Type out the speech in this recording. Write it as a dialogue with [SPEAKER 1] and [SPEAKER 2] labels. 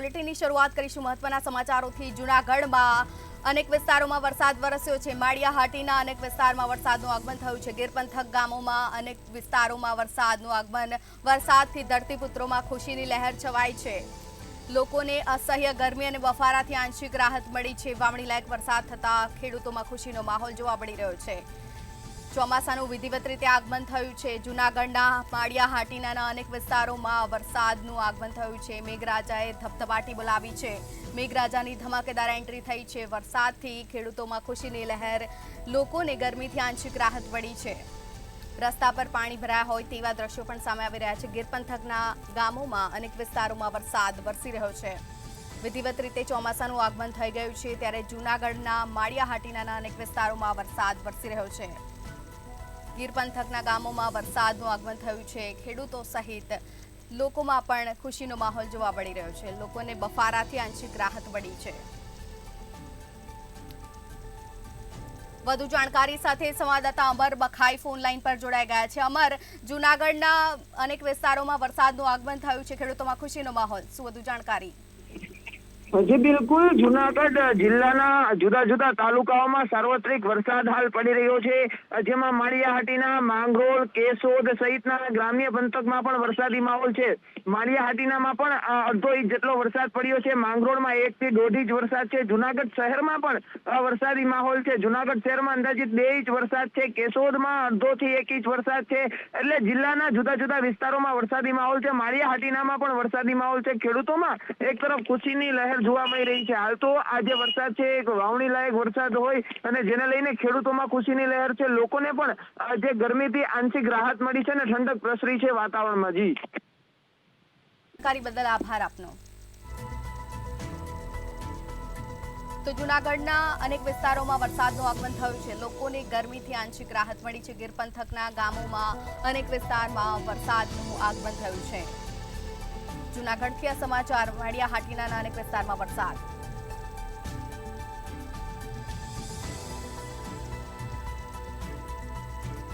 [SPEAKER 1] બુલેટિનની શરૂઆત કરીશું મહત્વના સમાચારોથી। જૂનાગઢમાં અનેક વિસ્તારોમાં વરસાદ વરસ્યો છે। માળિયાહાટીના અનેક વિસ્તારમાં વરસાદનું આગમન થયું છે। ગીર પંથક ગામોમાં અનેક વિસ્તારોમાં વરસાદનું આગમન। વરસાદથી ધરતીપુત્રોમાં ખુશીની લહેર છવાઈ છે। લોકોને અસહ્ય ગરમી અને બફારાથી આંશિક રાહત મળી છે। વાવણી લાયક વરસાદ થતાં ખેડૂતોમાં ખુશીનો માહોલ જોવા મળી રહ્યો છે। ચોમાસાનું વિધિવત રીતે આગમન થયું છે। જૂનાગઢના માળિયાહાટીના અનેક વિસ્તારોમાં વરસાદનું આગમન થયું છે। મેઘરાજાએ ધબધબાટી બોલાવી છે। મેઘરાજાની ધમાકેદાર એન્ટ્રી થઈ છે। વરસાદથી ખેડૂતોમાં ખુશીની લહેર, લોકોને ગરમીથી આંશિક રાહત મળી છે। રસ્તા પર પાણી ભરાયા હોય તેવા દ્રશ્યો પણ સામે આવી રહ્યા છે। ગીર પંથકના ગામોમાં અનેક વિસ્તારોમાં વરસાદ વરસી રહ્યો છે। વિધિવત રીતે ચોમાસાનું આગમન થઈ ગયું છે, ત્યારે જૂનાગઢના માળિયાહાટીના અનેક વિસ્તારોમાં વરસાદ વરસી રહ્યો છે। ગીર પંથકના ગામોમાં વરસાદનું આગમન થયું છે। ખેડૂતો સહિત લોકોમાં પણ ખુશીનો માહોલ જોવા મળી રહ્યો છે। લોકોને બફારાથી આંશિક રાહત મળી છે। વધુ જાણકારી સાથે સંવાદદાતા અમર બખાઈ ફોન લાઈન પર જોડાઈ ગયા છે। અમર, જૂનાગઢના અનેક વિસ્તારોમાં વરસાદનું આગમન થયું છે, ખેડૂતોમાં ખુશીનો માહોલ, શું વધુ જાણકારી?
[SPEAKER 2] જી બિલકુલ, જૂનાગઢ જિલ્લાના જુદા જુદા તાલુકાઓમાં સાર્વત્રિક વરસાદ હાલ પડી રહ્યો છે। જેમાં માળિયાહાટીના, માંગરોળ, કેશોદ સહિતના ગ્રામ્ય પંથકમાં પણ વરસાદી માહોલ છે। માળિયાહાટીનામાં પણ અડધો ઇંચ જેટલો વરસાદ પડ્યો છે। માંગરોળમાં 1 થી 1.5 ઇંચ વરસાદ છે। જૂનાગઢ શહેરમાં પણ વરસાદી માહોલ છે। જૂનાગઢ શહેરમાં અંદાજિત 2 ઇંચ વરસાદ છે। કેશોદમાં અડધો થી 1 ઇંચ વરસાદ છે। એટલે જિલ્લાના જુદા જુદા વિસ્તારોમાં વરસાદી માહોલ છે। માળિયાહાટીનામાં પણ વરસાદી માહોલ છે। ખેડૂતોમાં એક તરફ ખુશીની લહેર જોવા મળી રહી છે। હાલ તો આ જે વરસાદ છે એક વાવણી લાયક વરસાદ હોય અને જેને લઈને ખેડૂતોમાં ખુશીની લહેર છે। લોકોને પણ જે ગરમીથી આંશિક રાહત મળી છે અને ઠંડક પ્રસરી છે વાતાવરણમાં। જી,
[SPEAKER 1] જાણકારી બદલ આભાર આપનો। તો જૂનાગઢના અનેક વિસ્તારોમાં વરસાદનું આગમન થયું છે। લોકોને ગરમીથી આંશિક રાહત મળી છે। ગીર પંથકના ગામોમાં અનેક વિસ્તારમાં વરસાદનું આગમન થયું છે। જૂનાગઢથી આ સમાચાર। માળિયાહાટીના અનેક વિસ્તારમાં વરસાદ।